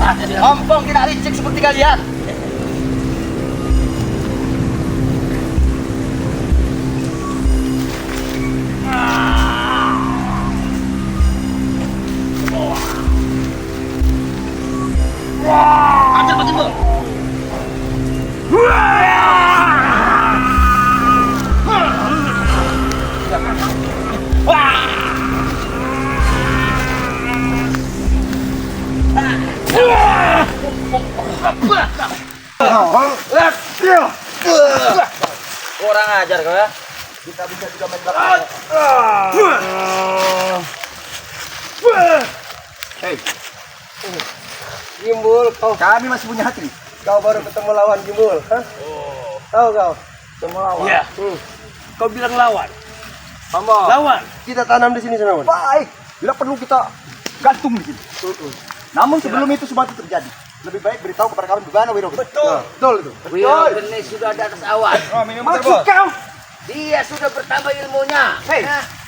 Ompong tidak licik seperti kalian. Ambil batumu. Kurang ajar kau ya. Kita bisa juga main belakang. Hei, Gimbul, kami masih punya hati. Kau baru ketemu lawan Gimbul, hah? Tahu kau? Ketemu lawan. Iya. Kau bilang lawan. Mama. Lawan. Kita tanam di sini senawan. Baik. Bila perlu kita gantung di sini. Namun sebelum itu semua itu terjadi, lebih baik beritahu kepada kami bagaimana Wiro. Betul. Betul itu. Wiro Geni sudah di atas awan. Maksud kau? Dia sudah bertambah ilmunya. Hei,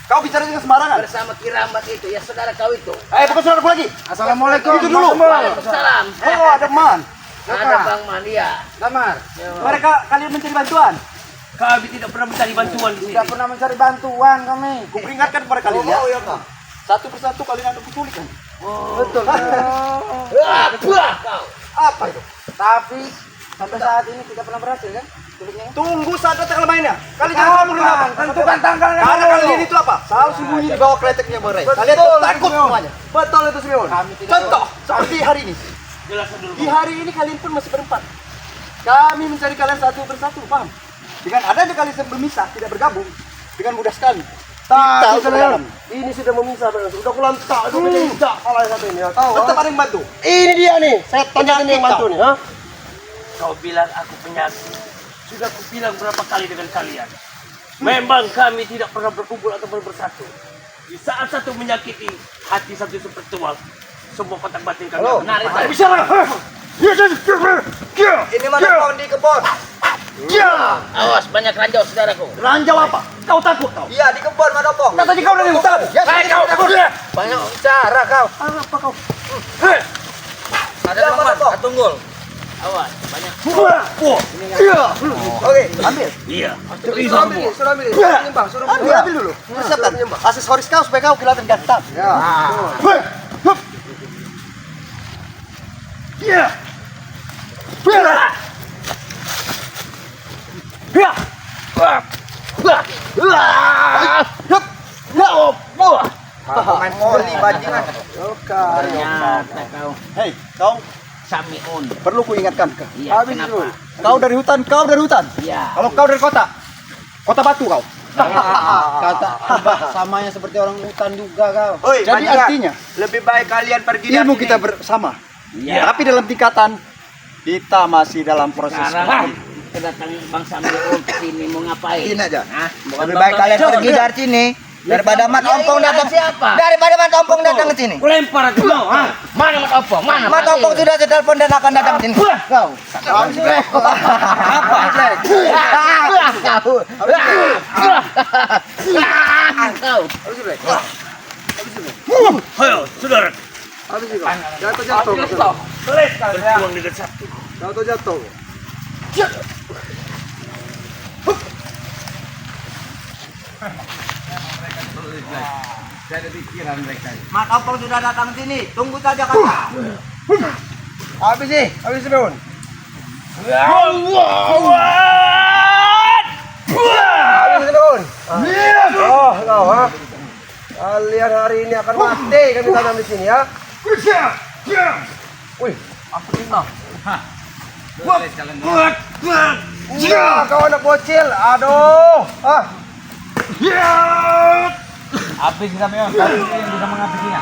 kau bicara dengan sembarangan. Bersama Kiramat itu, ya saudara kau itu. Bukan saudaraku lagi. Assalamualaikum. Itu dulu. Waalaikumsalam. Oh, ada Man. Ada Bang Man, iya. Damar. Mereka kalian mencari bantuan. Kami tidak pernah mencari bantuan di sini. Tidak pernah mencari bantuan kami. Kuperingatkan kepada kalian ya. Iya, Kak. Satu persatu kalian akan kuculikkan. Betul. Kau. Apa itu? Tapi sampai saat ini tidak pernah berhasil kan? Culiknya? Tunggu saat datang mainnya. Kalian jangan ngomong apa. Tentukan tanggalnya. Karena kalian itu apa? Selalu sembunyi di bawah kleteknya Borai. Kalian takut semuanya. Betul itu Simeon. Contoh seperti hari ini. Jelaskan dulu. Di hari ini kalian pun masih berempat. Kami mencari kalian satu persatu, paham? Dengan adanya kalian bermisah, tidak bergabung, dengan mudah sekali. Kita dalam. Ini sudah memisah, sudah kulantak, itu menjadi kalau satu ini. Tetap ada yang bantu. Ini dia nih, saya tanya ini yang bantu nih. Kau bilang aku penyakit. Sudah aku bilang berapa kali dengan kalian. Memang kami tidak pernah berkumpul atau bersatu. Di saat satu menyakiti, hati satu bertuang. Semua kotak batin kami. Nah, Bisa lah. Ini mana pohon di kebun? Awas, banyak ranjau saudaraku. Ranjau apa? Kau takut kau? Iya, di kebun mana pohon? Tadi kau dari hutan. Ya, kau takut. Banyak bicara kau. Apa kau? Ada teman, tunggul. Awas, banyak. Iya. Oke, ambil. Iya. Suruh ambil. Ambil dulu. Persiapkan aksesoris kau supaya kau kelihatan ganteng. Ya. Iya. Main moli bajingan. Ternyata kau Hei, kau Samiun. perlu kuingatkan. Iya, Habis kenapa? dulu. Kau dari hutan. Iya. Kalau kau dari kota batu kau. Kata samanya seperti orang hutan juga kau. Jadi artinya lebih baik kalian pergi ilmu dari kita sini. bersama. Iya. Tapi dalam tingkatan kita masih dalam proses. Sekarang kedatangan Bang Samiun ke sini mau ngapain? Ini aja. Hah? Bukan Lebih baik kalian Coba, pergi coba. dari sini daripada Mat Ya, Ompong ini datang. siapa? Daripada Mat Ompong datang ke sini. Lempar aku mau. Mana Mat Ompong? Mana? Mat Ompong sudah telepon dan akan datang ke sini. Kau. Apa? Kau. Ayo, saudara. Jatuh. Berjuang dengan satu. Jatuh. Mat Ompong sudah datang ke sini. Tunggu saja kata. Habis Simeon. Habis Simeon. Oh, kau ha. Kalian hari ini akan mati kami tanam di sini ya. Wih, apa ini? Ya, kau anak bocil. Aduh. Habis kami yang bisa menghabisinya.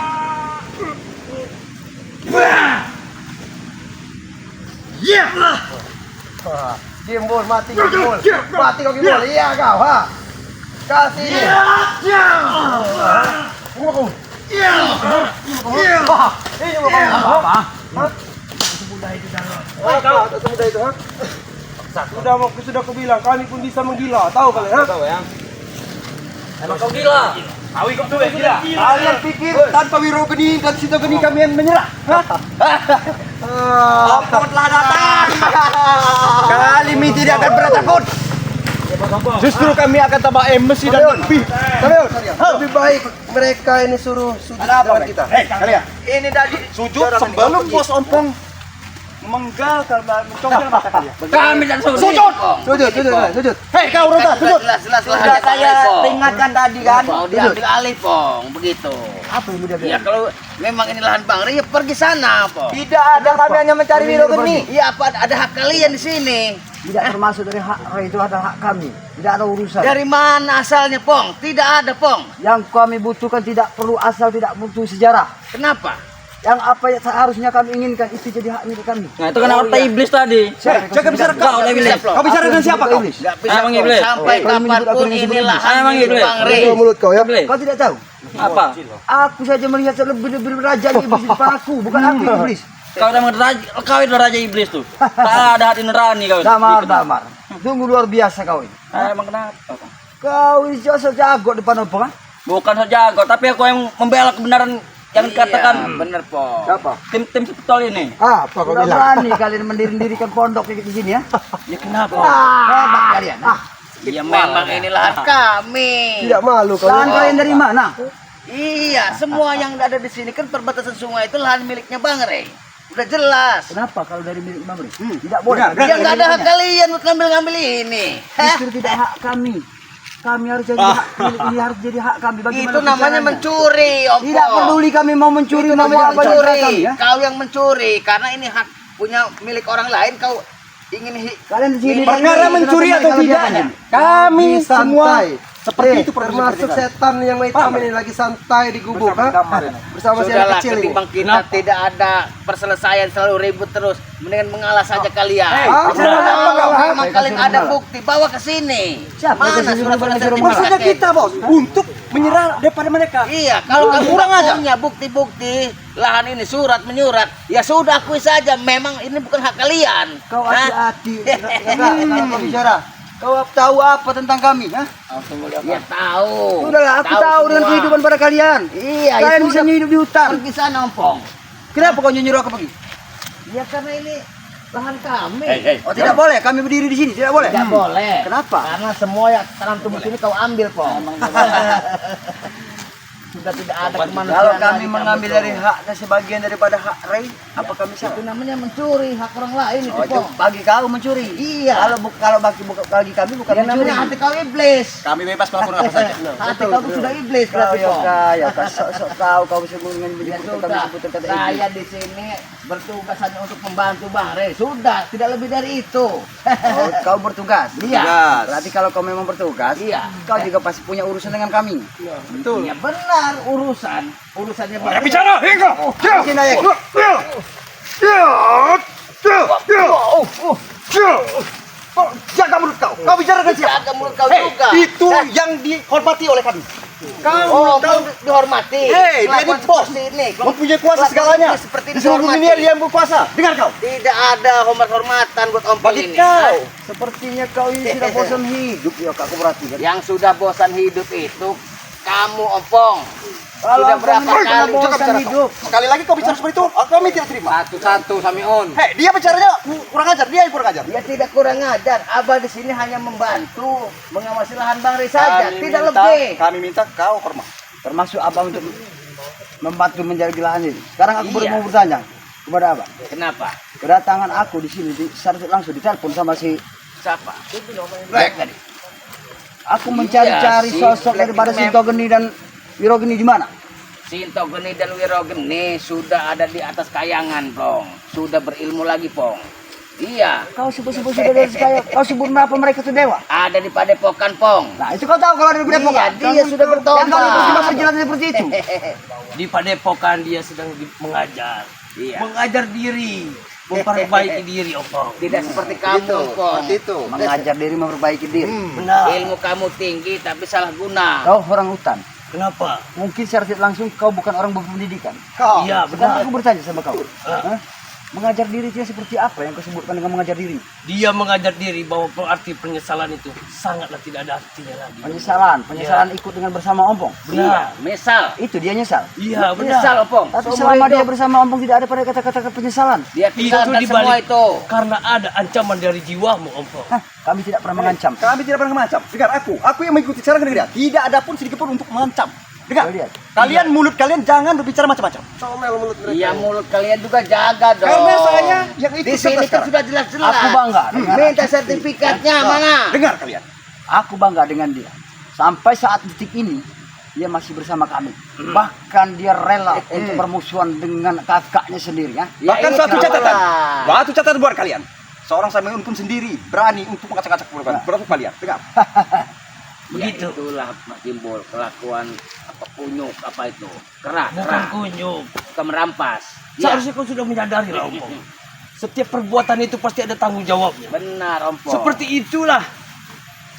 Gimbul, mati kau Gimbul. Mati kau Gimbul. Iya kau ha. Kasih ini. Ini mau kau. Ini mau kau. Apa? Semudah itu ha. Sudah aku bilang kami pun bisa menggila. Tahu kalian ha? Tahu ya. Emang kau gila? Tahu kok tuh gila. Kalian pikir tanpa Wiro Geni dan Sito Geni kami yang menyerah? Hah? Ompong telah datang. Kali ini tidak akan pernah takut. Justru kami akan tambah emosi dan lebih. Lebih baik mereka ini suruh sujud dengan kita. Kalian. Ini tadi Sujud sebelum bos Ompong menggal menconggol mata kalian. Kami dan sujud. Sujud. Hei kau Ronta, sujud. Jelas sudah saya ingatkan tadi kan. Mau diambil alih, Pong, begitu. Apa yang mau dia Ya kalau memang ini lahan Bang Ri, ya pergi sana, Pong. Tidak ada, kami hanya mencari Wirogeni. Iya, apa ada hak kalian di sini? Tidak termasuk dari hak itu ada hak kami. Tidak ada urusan. Dari mana asalnya, Pong? Tidak ada, Pong. Yang kami butuhkan tidak perlu asal, tidak butuh sejarah. Kenapa? Yang apa yang seharusnya kami inginkan itu jadi hak milik kami. Nah, itu kan harta iblis tadi. Jaga bicara Kau udah iblis. Kau bicara dengan siapa kau? Enggak bisa Bang Iblis. Sampai Kau menyebut aku kapanpun dengan ini sebelum lahan Iblis. Bang Iblis. Bang Ri. mulut kau ya. Iblis. Kau tidak tahu. Apa? Aku saja melihat lebih raja iblis di depan aku, bukan aku yang iblis. Kau udah raja, kau itu raja iblis tuh. Tak ada hati nurani kau. Damar. Tunggu luar biasa kau ini. Emang kenapa? Kau ini jauh jago depan apa kan? Bukan saja jago, tapi aku yang membela kebenaran yang dikatakan benar, Po. Siapa? Tim sepetol ini. Apa kau bilang? Berani kalian mendirikan pondok kayak di sini ya? Ya kenapa? Hebat kalian. Ya memang ini lahan kami. Tidak malu kau. Lahan kalian dari mana? Iya, semua yang ada di sini kan perbatasan sungai itu lahan miliknya Bang Rey. Udah jelas. Kenapa kalau dari milik Bang Ri? Tidak boleh. Ya nggak ada hak kalian untuk ngambil ini. Justru tidak hak kami. Kami harus jadi hak milik ini, harus jadi hak kami. Bagaimana Itu namanya caranya? mencuri, Om. Tidak peduli kami mau mencuri, mau apa mencuri. kami ya. Kau yang mencuri karena ini hak punya milik orang lain. Kau ingin Kalian di sini Perkara mencuri atau tidaknya, kami semua seperti itu termasuk setan yang hitam ini lagi santai di gubuk bersama si anak sudahlah, kecil ini. ketimbang kita tidak ada perselesaian selalu ribut terus, mendingan mengalah saja kalian. Memang kalian ada bukti, bawa ke sini. Mana surat-surat maksudnya kita bos untuk menyerang daripada mereka. Iya, kalau kamu kurang punya bukti-bukti lahan ini surat menyurat, ya sudah akui saja memang ini bukan hak kalian. Kau Hah? hati-hati. Kau bicara. Kau tahu apa tentang kami? Hah? Ya tahu. Sudahlah, aku tahu dengan semua. kehidupan pada kalian. Iya, Kalian itu bisa udah hidup di hutan. pergi sana, Ompong. Kenapa kau nyuruh aku pergi? Ya karena ini lahan kami. Oh, tidak boleh. Kami berdiri di sini. Tidak boleh. Tidak boleh. Kenapa? Karena semua yang tanam tumbuh sini kau ambil, Pong. Sudah tidak ada kemanusiaan. Kalau kami lagi mengambil kamu, dari Pong. hak dan sebagian daripada hak Ray, apa kami Itu salah? namanya mencuri hak orang lain itu, Oh, itu Pong. bagi kau mencuri. Iya. Kalau bagi kami bukan Yang mencuri. namanya hati kau iblis. Kami bebas melakukan apa saja. Hati kau sudah iblis Kau berarti, ya Pong. kaya, sok kau sebut dengan Ya begitu kami sudah, sebut kata saya iblis. di sini bertugas hanya untuk membantu Bang Rey. Sudah, tidak lebih dari itu. Oh, kau bertugas. Iya. Berarti kalau kau memang bertugas, Iya. kau juga pasti punya urusan dengan kami. Betul. Ya benar, urusannya Bang Rey. Bicara hingga. Sini naik. Jaga mulut kau. Kau bicara dengan siapa? Jaga mulut kau juga. Itu yang dihormati oleh kami. Oh, kau dihormati. Hei, dia ini Kelakuan bos. seperti ini. Mempunyai kuasa Kelakuan segalanya. seperti Di seluruh dihormati. dunia dia yang berkuasa. Dengar kau. Tidak ada hormat-hormatan buat Ompong Bagi ini. kau. Sepertinya kau ini sudah bosan hidup ya, aku perhatikan. Yang sudah bosan hidup itu kamu, Ompong. Kalau Sudah berapa Ompong ini kali? bosan hidup. Sekali lagi kau bicara seperti itu, kami tidak terima. Satu-satu Samiun. Hei, dia bicaranya kurang ajar. Dia yang kurang ajar. Ya tidak kurang ajar. Abah di sini hanya membantu mengawasi lahan Bang Rey saja, tidak lebih. Kami minta kau hormat. Termasuk abang untuk membantu menjaga lahan ini. Sekarang aku baru Iya. mau bertanya kepada abang. Kenapa? Kedatangan aku di sini langsung ditelepon sama si. Siapa? Black. Aku mencari-cari Iya, si sosok Black daripada Map. Sinto Geni dan Wirogeni di mana? Sinto Geni dan Wirogeni sudah ada di atas kayangan, Pong. Sudah berilmu lagi, Pong. Iya, Kau sebut-sebut sudah dari saya. Kau sebut apa mereka itu dewa? ada di Padepokan, Pong. Nah, itu kau tahu kalau ada di Depok. Iya, dia sudah bertobat. Yang kau cuma perjalanan seperti itu. Di Padepokan dia sedang mengajar. Iya. Mengajar diri, memperbaiki diri, Ompong. Tidak seperti kamu, Pong. Itu. Mengajar diri memperbaiki diri. Benar. Ilmu kamu tinggi tapi salah guna. Kau orang hutan. Kenapa? Mungkin secara tidak langsung kau bukan orang berpendidikan. Kau. Iya, Sekarang benar. aku bertanya sama kau. Hah? Mengajar diri itu seperti apa yang kau sebutkan dengan mengajar diri? Dia mengajar diri bahwa arti penyesalan itu sangatlah tidak ada artinya lagi. Penyesalan ikut dengan bersama Ompong. Iya, misal. Itu dia nyesal. Iya, Menyesal, benar. Opong. Tapi Seumur selama hidup. dia bersama Ompong tidak ada pada kata-kata penyesalan. Dia Itu tinggalkan semua dibalik itu. karena ada ancaman dari jiwamu, Ompong. Hah, kami tidak pernah mengancam. Kami tidak pernah mengancam. Dengar aku yang mengikuti cara negara. Tidak ada pun sedikit pun untuk mengancam. Dengar, Kau lihat. kalian mulut kalian jangan berbicara macam-macam. Iya, mulut kalian juga jaga dong. Karena saya yang ikut di sini kan sekarang. sudah jelas-jelas. Aku bangga dengan Minta sertifikatnya mana? Dengar kalian. Aku bangga dengan dia. Sampai saat detik ini dia masih bersama kami. Bahkan dia rela untuk bermusuhan dengan kakaknya sendiri ya. Ya, Bahkan ini suatu kenapa catatan. lah? Suatu catatan buat kalian. Seorang Samuel pun sendiri berani untuk mengacak-acak produk kalian. Dengar. Begitu. Ya, itulah Mas Jimbol, kelakuan apa kunyuk apa itu. Kerak, Bukan kerak. kunyuk. Suka merampas. Ya, Seharusnya kau sudah menyadari lah, Ompong. Setiap perbuatan itu pasti ada tanggung jawabnya. benar Ompong. Seperti itulah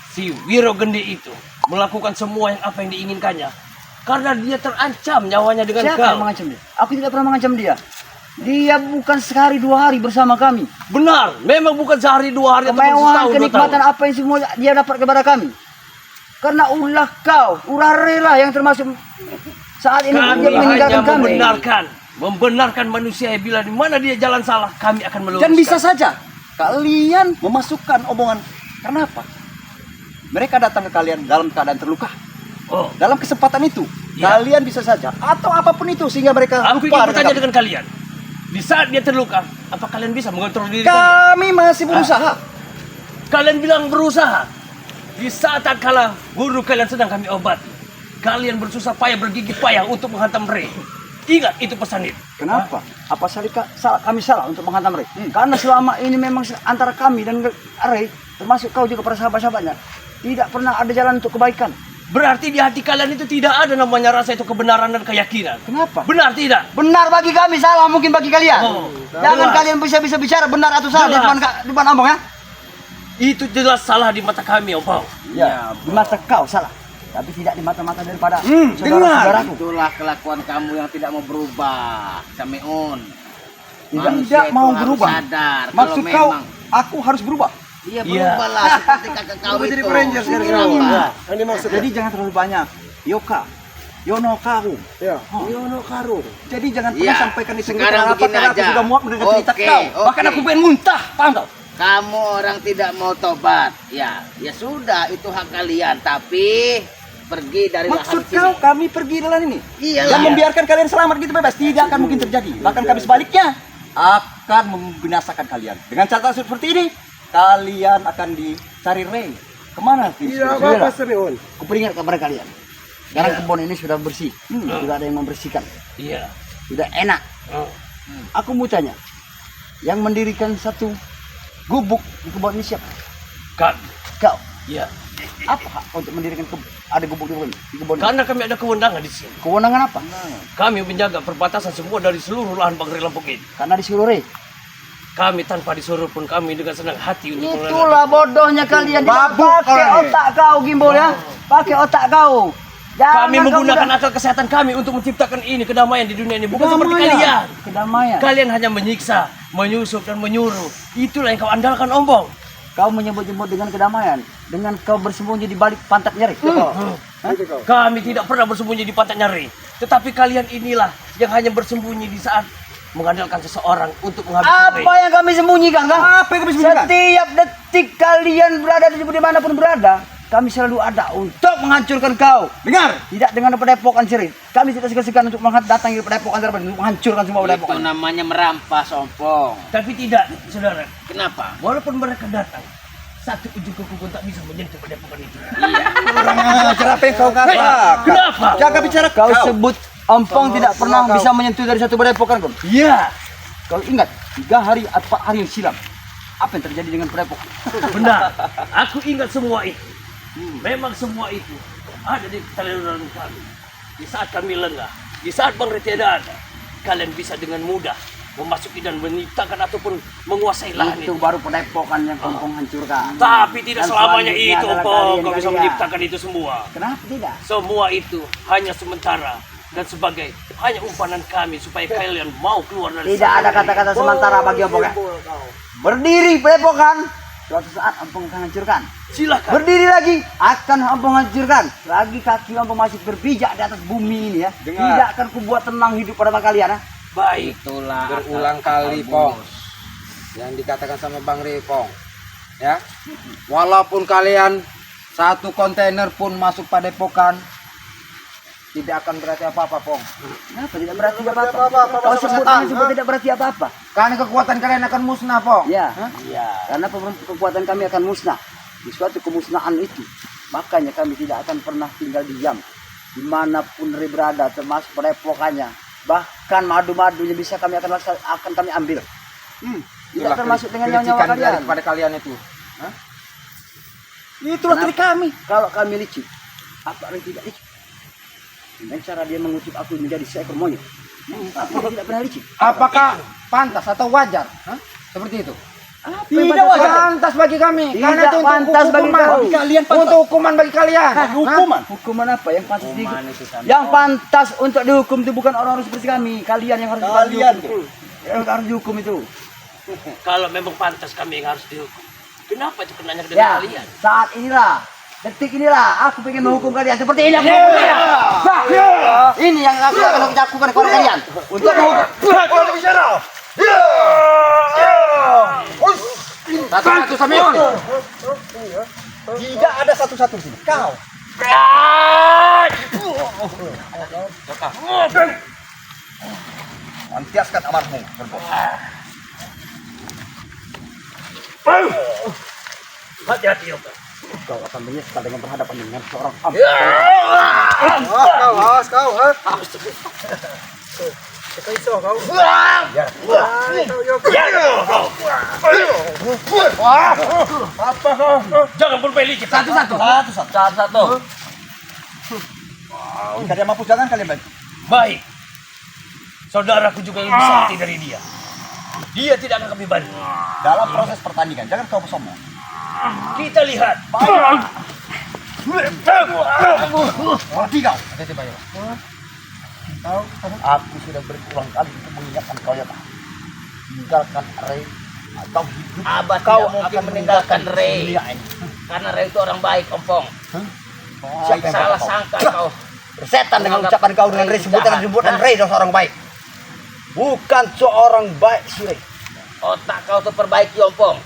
si Wiro Gende itu melakukan semua yang apa yang diinginkannya karena dia terancam nyawanya dengan Siapa kau. yang mengancam dia? Aku tidak pernah mengancam dia. Dia bukan sekali 2 hari bersama kami. Benar, memang bukan sehari 2 hari ataupun Kemewahan, setahun 2 kenikmatan tahun. apa yang semua dia dapat kepada kami. Karena ulah kau, ulah rela yang termasuk saat ini Kami dia meninggalkan hanya kami. membenarkan manusia bila di mana dia jalan salah kami akan meluruskan. Dan bisa saja kalian memasukkan omongan. Karena apa? Mereka datang ke kalian dalam keadaan terluka. Oh, Dalam kesempatan itu, Ya. kalian bisa saja atau apapun itu sehingga mereka aku lupa ingin bertanya kami. dengan kalian. Di saat dia terluka, apa kalian bisa mengontrol diri kalian? Kami masih berusaha. Kalian bilang berusaha. Di saat kala guru kalian sedang kami obati, kalian bersusah payah bergigit payah untuk menghantam Rey. Ingat itu pesan itu. Kenapa? Apa kami salah untuk menghantam Ray? Karena selama ini memang antara kami dan Ray, termasuk kau juga para sahabat-sahabatnya, tidak pernah ada jalan untuk kebaikan. Berarti di hati kalian itu tidak ada namanya rasa itu kebenaran dan keyakinan. Kenapa? Benar tidak? Benar bagi kami, salah mungkin bagi kalian. Oh, Jangan jelas. kalian bisa bicara benar atau salah di Jelas. depan Ompong ya. Itu jelas salah di mata kami, Opau. Ya, di mata kau salah, tapi tidak di mata-mata daripada dengar. saudara-saudaraku. Itulah kelakuan kamu yang tidak mau berubah, Sameon. Tidak mau berubah. Sadar. Maksud kalau kau, memang aku harus berubah. Iya Iya. berubahlah seperti kakak kau itu. Jadi Rangers gara-gara Kenapa? Jadi jangan terlalu banyak. Yoka, Yono Karu. Yono Karo. Jadi jangan pernah Iya. sampaikan itu Sekarang kenapa begini karena aku aja. sudah muak mendengar cerita Oke, kau. oke. Bahkan aku pengen muntah, paham kau? Kamu orang tidak mau tobat. Ya sudah itu hak kalian. Tapi pergi dari Maksud lahan kau sini. kami pergi jalan ini? Iyalah. Dan membiarkan kalian selamat gitu bebas tidak akan mungkin terjadi. Bahkan kami sebaliknya akan membinasakan kalian. Dengan catatan seperti ini, kalian akan dicari Ray. Kemana? Iya, apa Sameon? Kuperingat kepada kalian. Sekarang kebun ini sudah bersih, sudah ada yang membersihkan, Iya. sudah enak. Oh. Aku mau tanya, yang mendirikan satu gubuk di kebun ini siapa? Kami. Kau. Iya. Apa hak kau untuk mendirikan ada gubuk di kebun ini? Karena kami ada kewenangan di sini. Kewenangan apa? Kami menjaga perbatasan semua dari seluruh lahan Bangri Lampung ini. Karena disuruh Ray. Kami tanpa disuruh pun kami dengan senang hati untuk mengelola. Itulah bodohnya kalian. Babuk Pakai kalian. otak kau, Gimbal ya. Pakai otak kau. Jangan Kami kau menggunakan mudah- akal kesehatan kami untuk menciptakan ini kedamaian di dunia ini. Bukan seperti Kedamaian. kalian. Kedamaian. Kalian hanya menyiksa, menyusup dan menyuruh. Itulah yang kau andalkan, Ompong. Kau menyebut-nyebut dengan kedamaian, dengan kau bersembunyi di balik pantat nyeri. Kami tidak pernah bersembunyi di pantat nyeri. Tetapi kalian inilah yang hanya bersembunyi di saat mengandalkan seseorang untuk menghabiskan Apa yang kami sembunyikan, kan? Apa yang kami sembunyikan? Setiap detik kalian berada di dimanapun berada, kami selalu ada untuk menghancurkan kau. Dengar. Tidak dengan padepokan syirik. Kami tidak segan-segan untuk datang ke padepokan tersebut, untuk menghancurkan semua Itu padepokan. namanya merampas, Ompong. Tapi tidak, saudara. Kenapa? Walaupun mereka datang, satu ujung kuku pun tak bisa menyentuh padepokan itu. Apa yang kau katakan? Kenapa? Jaga bicara Kau sebut Ompong tidak pernah bisa menyentuh dari satu padepokan, kau. Iya, Kau ingat 3 hari atau 4 hari yang silam apa yang terjadi dengan padepokan? benar. Aku ingat semua itu. Memang semua itu ada di taluran kami. Di saat kami lengah, di saat Bang Rey tiada ada, kalian bisa dengan mudah memasuki dan menciptakan ataupun menguasai lahan Itu itu. baru padepokan yang Ompong hancurkan. Tapi tidak Dan selamanya selanjutnya itu, adalah Ompong. Kau bisa kalian. menciptakan itu semua. Kenapa tidak? Semua itu hanya sementara dan sebagai hanya umpanan kami supaya kalian mau keluar dari Tidak ada kata-kata sementara bagi Ompong ya. Berdiri padepokan, suatu saat Ompong akan hancurkan. Silakan. Berdiri lagi, akan Ompong hancurkan. Lagi kaki Ompong masih berpijak di atas bumi ini ya. Tidak akan kubuat tenang hidup pada kalian ya. Baik. Itulah Berulang kali, Pong, yang dikatakan sama Bang Ripong, ya. Walaupun kalian satu kontainer pun masuk padepokan, tidak akan berarti apa-apa, Pong. Kenapa tidak berarti apa-apa? Kau sebut tidak berarti apa-apa. Karena kekuatan kalian akan musnah, Pong. Ya, Ya. karena kekuatan kami akan musnah. Di suatu kemusnahan itu, makanya kami tidak akan pernah tinggal diam. Dimanapun Ray berada, termasuk padepokannya, bahkan madu-madunya bisa kami akan kami ambil. Tidak termasuk dengan nyawa kalian. Pada kalian itu. Hah? Itulah trik kami. Kalau kami licik, apa yang tidak licik? Dengan cara dia mengucap aku menjadi seekor monyet. Aku tidak pernah licik. Apakah pantas atau wajar? Hah? Seperti itu. Tidak Pantas bagi kami. Tidak Karena itu pantas untuk bagi hukuman. kau. Kalian pantas. Untuk hukuman bagi kalian. Hukuman? Hukuman apa yang pantas dihukum? Yang pantas untuk dihukum itu bukan orang-orang seperti kami. Kalian yang harus dihukum. Yang harus dihukum itu. Kalau memang pantas kami yang harus dihukum, kenapa itu kenanya dengan Ya, kalian? saat inilah, detik inilah, aku ingin menghukum kalian seperti ini. Aku menghukum kalian. Bah, ini yang aku akan lakukan kepada kalian untuk menghukum. Satu-satu Samion. Tidak ada satu-satu di sini. Kau. Antiaskan amarmu, Gerbong. Hati-hati, Yoga. Kau akan menyesal dengan berhadapan dengan seorang Jangan berbeli kita. satu. Jika dia mampu jangan kalian bantu. Baik. Saudaraku juga lebih sakti dari dia. Dia tidak akan kami bantu. Dalam proses pertandingan, jangan kau sombong. Kita lihat. Mati kau. Aku sudah berulang kali untuk mengingatkan kau ya, Pak. Tinggalkan Ray atau hidup Abah kau tidak mungkin akan meninggalkan Ray. dunia ini. Karena Ray itu orang baik, Ompong. Siapa yang Salah kau? sangka kau. Bersetan dengan ucapan kau dengan Ray, sebutan Ray adalah seorang baik. Bukan seorang baik si Ray. Otak kau tuh perbaiki, Ompong.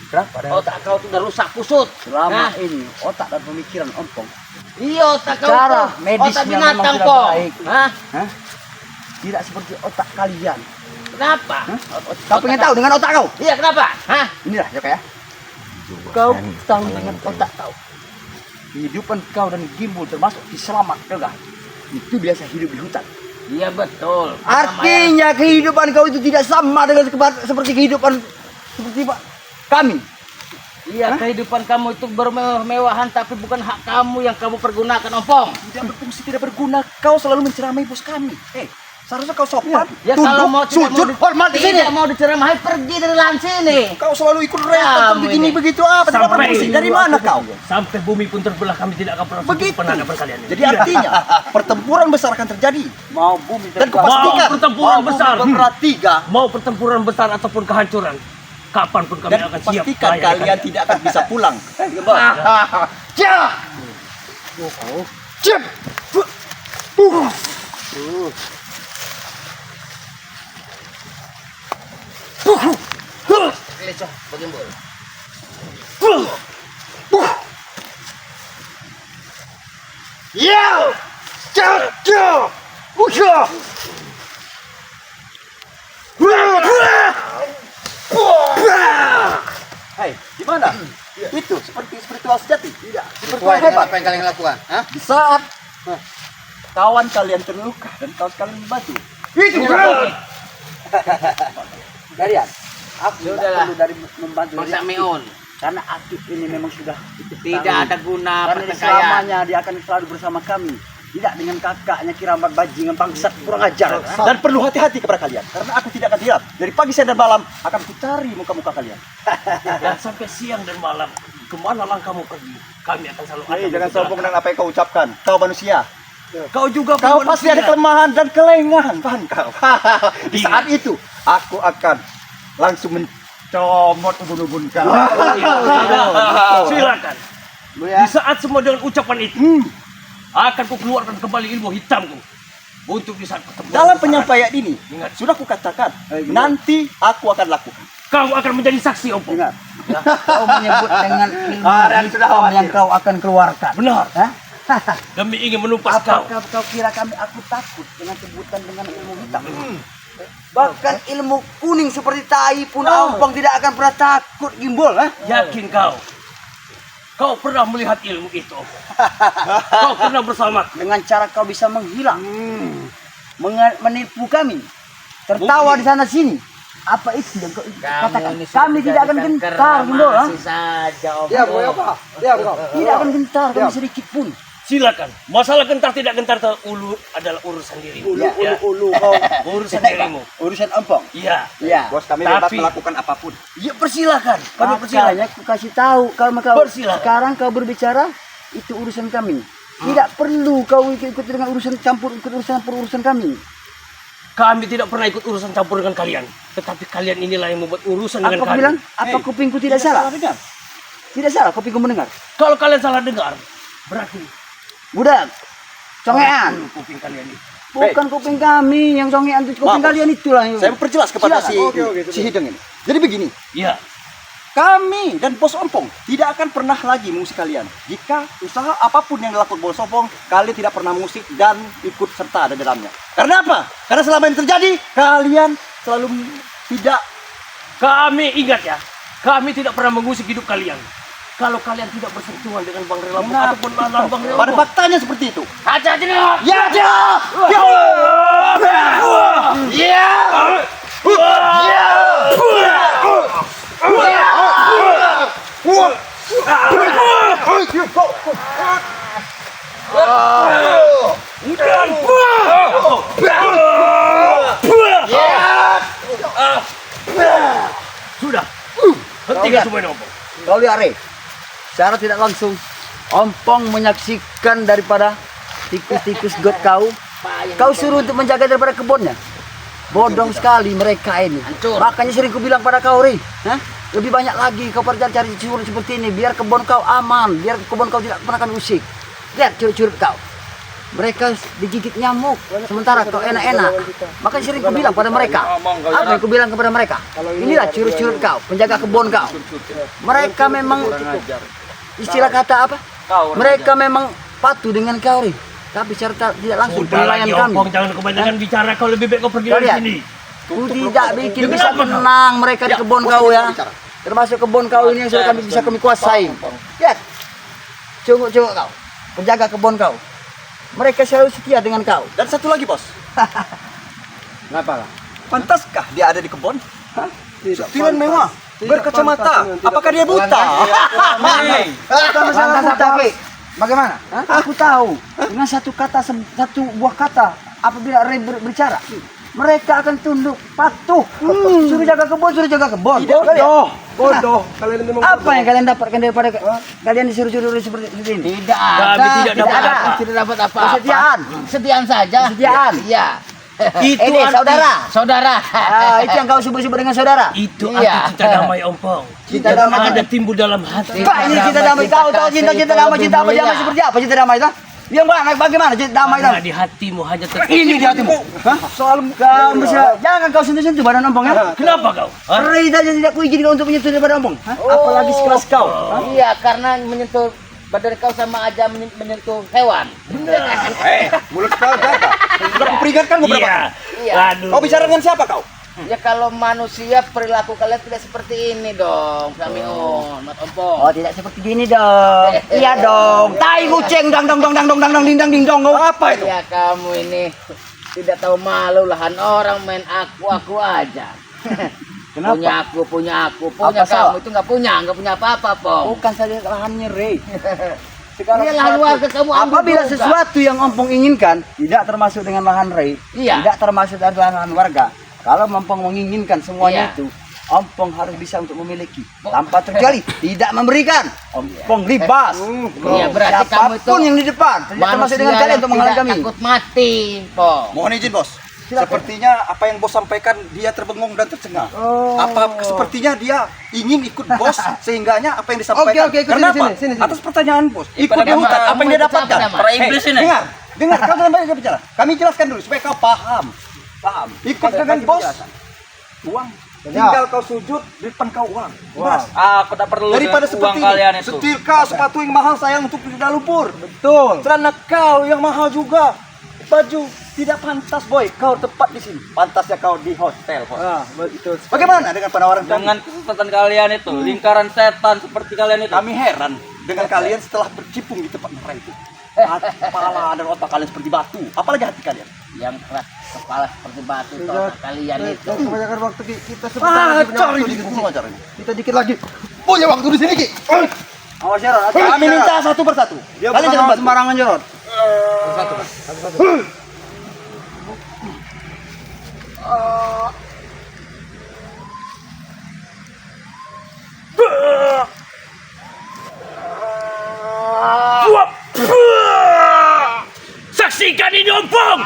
Kenapa? Otak kau tuh udah rusak kusut. selama Nah, ini otak dan pemikiran Ompong. iya otak kau Cara tuh. medisnya Otak memang binatang, sudah Pong. baik. Hah? Tidak seperti otak kalian. Kenapa? Kau pengen tahu dengan otak kau? Iya, kenapa? Hah? Inilah ya ya. Kau tahu dengan otak kau. Kehidupan kau dan Gimbul termasuk di Selamat juga. Itu biasa hidup di hutan. Iya, betul. Artinya kehidupan kau itu tidak sama dengan seperti kehidupan seperti kami. Iya, kehidupan kamu itu bermewah-mewahan, tapi bukan hak kamu yang kamu pergunakan, Ompong. Tidak berfungsi, tidak berguna. Kau selalu menceramai bos kami. Seharusnya kau sopan, Ya tunduk, kalau mau sujud, hormat di sini. tidak mau diceramahi, pergi dari lahan sini. Kau selalu ikut Ray Kamu tentang begini ini. begitu apa? Tidak Sampai berfungsi. Dari mana kau? Sampai bumi pun terbelah, kami tidak akan pernah Begitu. pernah ada perkalian ini. Jadi artinya pertempuran besar akan terjadi. Mau bumi Dan Mau kupastikan pertempuran besar. berat tiga. Mau pertempuran besar ataupun kehancuran, kapanpun kami Dan akan siap. pastikan melayani kalian tidak akan bisa pulang. Lecah, Gimbul. Hai, gimana? Itu seperti spiritual sejati. Tidak. Spiritual Sesuai dengan hebat. apa yang kalian lakukan? Hah? Di saat kawan kalian terluka dan kawan kalian membantu. Itu kalian. Aku tidak Sudahlah. perlu dari membantu Bang dari Aktif. Samion, Karena Aktif ini memang sudah tidak ada guna karena pertikaian. selamanya dia akan selalu bersama kami. Tidak dengan kakaknya Kirambat Bajingan bangsat kurang ajar. Dan perlu hati-hati kepada kalian karena aku tidak akan diam. Dari pagi siang dan malam akan kucari muka-muka kalian. Dan sampai siang dan malam, kemana lang kamu pergi, kami akan selalu ada. Jangan di sombong belakang. dengan apa yang kau ucapkan. Kau manusia. Kau juga Kau manusia. pasti ada kelemahan dan kelengahan, paham kau? Di saat itu, aku akan langsung mencomot ubun-ubun kau. Silakan. Ya. Di saat semua dengan ucapan itu, akan kukeluarkan kembali ilmu hitamku untuk di saat pertemuan. Dalam penyampaian ini, Ingat. sudah kukatakan, nanti aku akan lakukan. Kau akan menjadi saksi, Ompong. Ingat. Kau menyebut dengan ilmu Dan sudah hitam yang khawatir. kau akan keluarkan. Benar. Hah? Demi ingin menumpas kau. Apakah kau kira aku takut dengan sebutan dengan ilmu hitam? Bahkan ilmu kuning seperti tai pun Ompong tidak akan pernah takut, Gimbol. Yakin kau? Kau pernah melihat ilmu itu? Kau pernah bersama? Dengan cara kau bisa menghilang, menipu kami, tertawa di sana sini. Apa itu yang kau katakan? Kami tidak akan gentar, Gimbol. Masih saja, Om. Ya, Bu, apa? Ya, Bu. Tidak akan gentar kami sedikit pun. Silakan. Masalah gentar tidak gentar ulu adalah urusan dirimu. Ulu, Urusan dirimu. Urusan Ompong. Iya. Ya. Bos kami bebas Tapi- melakukan apapun. Ya persilakan. Kami persilakan. Makanya aku kasih tahu kalau kau Persilakan. sekarang kau berbicara itu urusan kami. Tidak perlu kau ikut dengan urusan urusan kami. Kami tidak pernah ikut urusan campur dengan kalian. Tetapi kalian inilah yang membuat urusan dengan Apa kau kami. bilang? Apa kupingku tidak salah? Tidak salah kupingku mendengar. Kalau kalian salah dengar, berarti Budak, congean. kuping kalian ini. Bukan kuping kami yang congean itu kuping Maaf, kalian itulah. yang- Saya memperjelas kepada Silakan. si Hideng ini. Jadi begini, Iya. kami dan Bos Ompong tidak akan pernah lagi mengusik kalian. Jika usaha apapun yang dilakukan Bos Ompong, kalian tidak pernah mengusik dan ikut serta ada di dalamnya. Karena apa? Karena selama ini terjadi, kalian selalu tidak. Kami ingat ya. Kami tidak pernah mengusik hidup kalian. Kalau kalian tidak bersentuhan dengan Bang Relampung ataupun Bang Pada Relampung. faktanya seperti itu. Aja aja nih. Ya, ya, ya, Sudah. Hentikan semua ini, Ompong. Kau lihat, Re. Secara tidak langsung Ompong menyaksikan daripada tikus-tikus got kau. Kau suruh untuk menjaga daripada kebunnya. Bodoh sekali mereka ini. Hancur. Makanya sering ku bilang pada kau, Re. Hah? Lebih banyak lagi kau cari curut seperti ini. Biar kebun kau aman. Biar kebun kau tidak pernah kami usik. Lihat curut-curut kau. Mereka digigit nyamuk. Sementara kau enak-enak. Makanya sering ku bilang pada mereka. Apa yang ku bilang kepada mereka? Inilah curut-curut kau. Penjaga kebun kau. Mereka memang istilah kata apa? Mereka memang patuh dengan kau, Re. Tapi secara tidak langsung Udah penilaian lagi, kami. Ompong. Jangan kebanyakan bicara. Kau lebih baik kau pergi Kau dari lihat. sini. Ku tidak bikin Ya, bisa kenapa kau? tenang mereka di Ya, kebun kau ya. Termasuk kebun kau ini yang sudah kami bisa kami kuasai. Lihat, cunguk-cunguk kau, penjaga kebun kau. Mereka selalu setia dengan kau. Dan satu lagi, Bos. Kenapa? Pantaskah dia ada di kebun? Setilan mewah, berkacamata. Apakah dia buta? Lantas tapi bagaimana? Aku tahu dengan satu kata satu buah kata apabila Ray berbicara mereka akan tunduk patuh. Suruh jaga kebun, suruh jaga kebun. Bodoh. Kalian memang Apa yang kalian dapatkan daripada kalian disuruh-suruh seperti ini? Tidak ada. Kami tidak dapat ada. apa. Tidak dapat apa-apa. Kesetiaan. Kesetiaan saja. Kesetiaan. Iya. Itu Ini arti- saudara. Saudara. Itu yang kau sebut-sebut dengan saudara. Itu Iya. arti cinta damai, Ompong. Cinta Yang damai. ada timbul dalam hati. Pak, ini cinta damai. Kau tahu cinta damai, cinta apa damai seperti apa cinta damai itu? Yang mana? Bagaimana cinta damai itu? Karena di hatimu hanya Ini di hatimu. Soal kamu jangan kau sentuh-sentuh badan ompong ya. Kenapa kau? Hah? Ray saja tidak kuizinkan untuk menyentuh badan ompong. Apalagi sekelas kau. Iya, karena menyentuh badan kau sama aja menyentuh hewan. mulut kau jaga. Sudah kuperingatkan beberapa Iya. Iya. Aduh. Kau bicara dengan siapa kau? Ya kalau manusia perilaku kalian tidak seperti ini dong, Samiun, Mas Ompong. Oh, tidak seperti gini dong. Iya dong. Tai kucing dang dang dang dang dang dang ding dang ding dong. Apa itu? Ya kamu ini tidak tahu malu lahan orang main aku aja. Kenapa? Punya aku. Apa salah? Kamu itu nggak punya apa-apa, Pong. Bukan saja lahannya Ray. Ini lahan warga kamu ambil Apabila juga. sesuatu yang ompong inginkan tidak termasuk dengan lahan Ray, Iya. tidak termasuk dari lahan warga. Kalau ompong menginginkan semuanya Iya. itu, Ompong harus bisa untuk memiliki tanpa terkecuali tidak memberikan. Ompong libas. Iya, berarti kamu itu Siapapun yang di depan tidak termasuk dengan kalian untuk menghalangi kami. takut mati, Po. Mohon izin bos. Sepertinya apa yang bos sampaikan dia terbengung dan tercengang. Sepertinya dia ingin ikut bos sehingganya apa yang disampaikan. Oke, Kenapa? Atas pertanyaan bos. Ikut di hutan apa yang dia dapatkan? Para iblis ini. Dengar, kau jangan banyak bicara. Kami jelaskan dulu supaya kau paham. Paham. Ikut dengan bos. Uang. Tinggal kau sujud di depan kau uang. Bos. Aku tak perlu Daripada uang seperti kalian ini, itu. setrika sepatu yang mahal sayang untuk tidak lumpur. Betul. Celana kau yang mahal juga. Baju tidak pantas boy. Kau tepat di sini. Pantasnya kau di hotel bos. Betul. Bagaimana dengan penawaran kami? Dengan kesesatan kalian itu, lingkaran setan seperti kalian itu. Kami heran dengan kalian setelah berkecimpung di tempat mereka itu. Kepala dan otak kalian seperti batu. Apalagi hati kalian. Yang keras kepala seperti batu itu otak kalian itu. Kebanyakan waktu kita sebentar lagi punya Cari waktu di di guru acaranya. Kita dikit lagi punya waktu di sini, Ki. Awas Jarod, Kami minta satu persatu. Dia Kalian jangan bantu. sembarangan Jarod. Saksikan ini Ompong.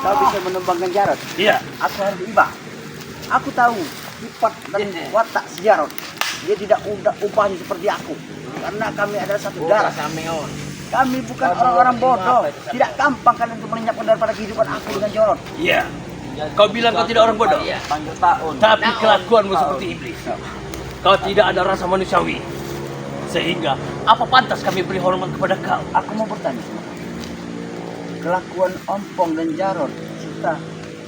Kau bisa menembangkan Jarod. Iya. Aku harus iba. Aku tahu sifat dan watak si Jarod. Dia tidak upahnya seperti aku. Karena kami adalah satu darah. Kami bukan orang-orang bodoh. Tidak gampang kalian untuk melenyapkan daripada kehidupan aku dengan Jarod. Iya. Kau bilang kau tidak orang bodoh. Panjang tahun. Tapi kelakuanmu seperti iblis. Kau tidak ada rasa manusiawi. Sehingga apa pantas kami beri hormat kepada kau? Aku mau bertanya sama kamu. Kelakuan Ompong dan Jarod serta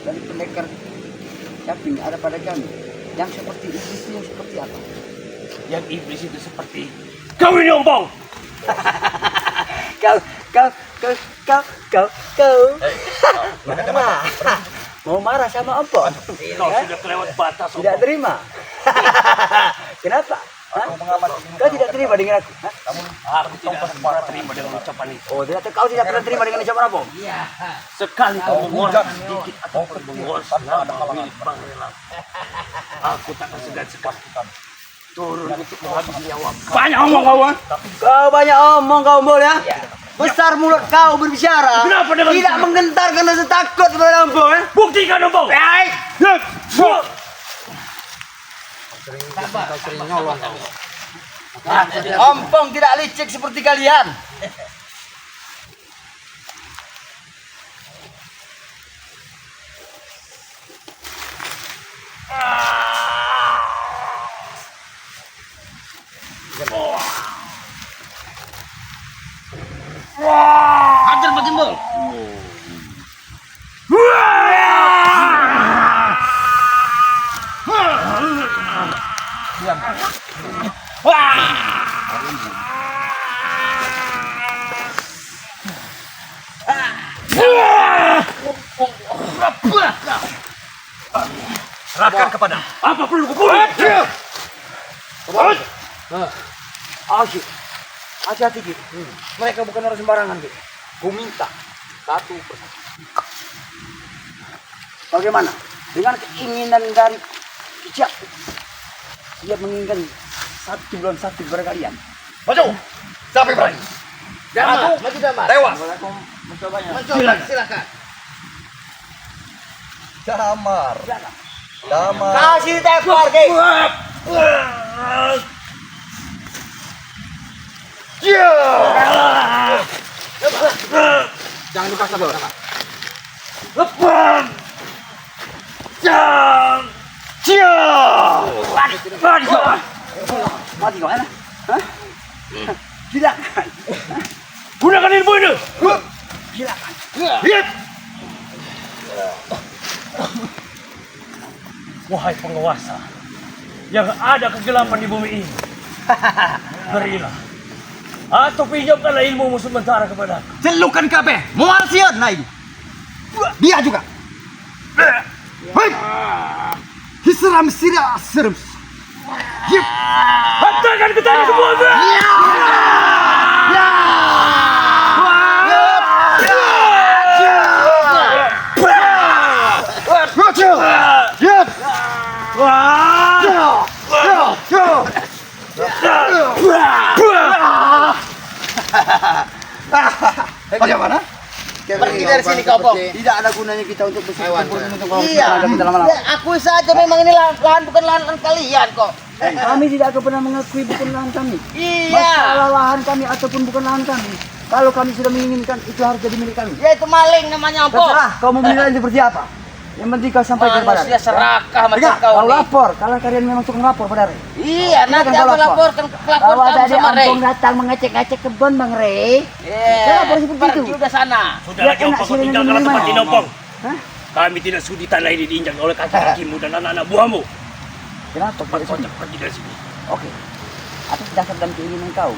dari pendekar Caping ada pada kami. Yang seperti iblis itu yang seperti apa? Yang iblis itu seperti kau ini Ompong. Kau. Mau marah sama Ompong? Kau sudah kelewat batas. Tidak Ompong. terima. Kenapa? Hah? Kau tidak terima dengan aku? Hah? Aku tidak pernah terima dengan ucapan itu. Oh, kau tidak pernah terima dengan ucapan Ompong? Sekali kau mengorak sedikit atau mengorak nama milik Bang Relam, aku tak akan segan-segan turun untuk menghabisi nyawa kau. Banyak omong kau, Kau banyak omong kau Ompong ya? Besar mulut kau berbicara. Kenapa dengan Tidak menggentarkan rasa takut kepada Ompong ya? Buktikan Ompong. Kau sering nyolong kau. Ompong tidak licik seperti kalian. Hajar Batimbul. Serahkan kepada apa perlu kubunuh? Asyik. Hati-hati Ki. Mereka bukan orang sembarangan Ki. Ku minta satu persatu. Bagaimana dengan keinginan dari Kicap? Dia menginginkan 1 bulan sakit kepada kalian. Maju. Siapa yang berani? Maju damar. Tewas. Silakan. Damar. Damar. Kasih tepar Ki. Jangan dipaksa, Bro. Mati kau enak? Hah? Silakan. Gunakan ilmu ini. Silakan. Lihat. Wahai penguasa yang ada kegelapan di bumi ini, berilah atau pinjamkanlah ilmumu sementara kepada aku. Celukan kabeh. Mual sian nah ini. Dia juga. Hei. Hiseram sira serem. Yep. Hantarkan ke tanah semua. Bagaimana? Pergi dari sini kau, Pong. Tidak ada gunanya kita untuk berkumpul untuk Iya, akui saja memang ini lahan bukan lahan kalian kok. Kami tidak akan pernah mengakui bukan lahan kami. Iya, Masalah lahan kami ataupun bukan lahan kami. Kalau kami sudah menginginkan itu harus jadi milik kami. ya itu maling namanya, Pong. Terserah kau mau menilai seperti apa. Yang penting kau sampaikan kepada Manusia serakah macam Dengar, kau kau nih. lapor. Kalau kalian memang tukang lapor pada Rey. Iya, nanti kau aku laporkan kelakuan Kalau kamu ada sama Rey. Ampong datang mengecek-ngecek kebun Bang Rey. Iya, Lapor seperti pergi itu. udah sana. Sudah Ya, lagi enak Opong, sih kau dengan tinggalkanlah minuman. tempat ini Opong. Hah? Kami tidak sudi tanah ini diinjak oleh kaki-kakimu dan anak-anak buahmu. Kenapa? Cepat Tidak kau sudi? pergi dari sini. Oke. Atas dasar dan keinginan kau.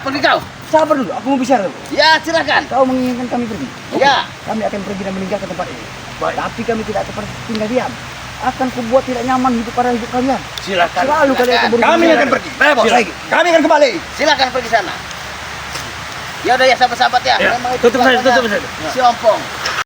Pergi kau. Sabar dulu, aku mau bicara dulu. Ya, silakan. Kau menginginkan kami pergi. Oke. Ya. Kami akan pergi dan meninggalkan tempat ini. Baik. Tapi kami tidak akan pernah tinggal diam. Akan kubuat tidak nyaman hidup pada hidup kalian. Silakan. Selalu kalian akan berusaha. Kami akan pergi. Kami akan kembali. Silakan pergi sana. Ya udah ya sahabat-sahabat ya. Ya, Memang itu tutup saja, kelakuannya tutup saja. Si Ompong.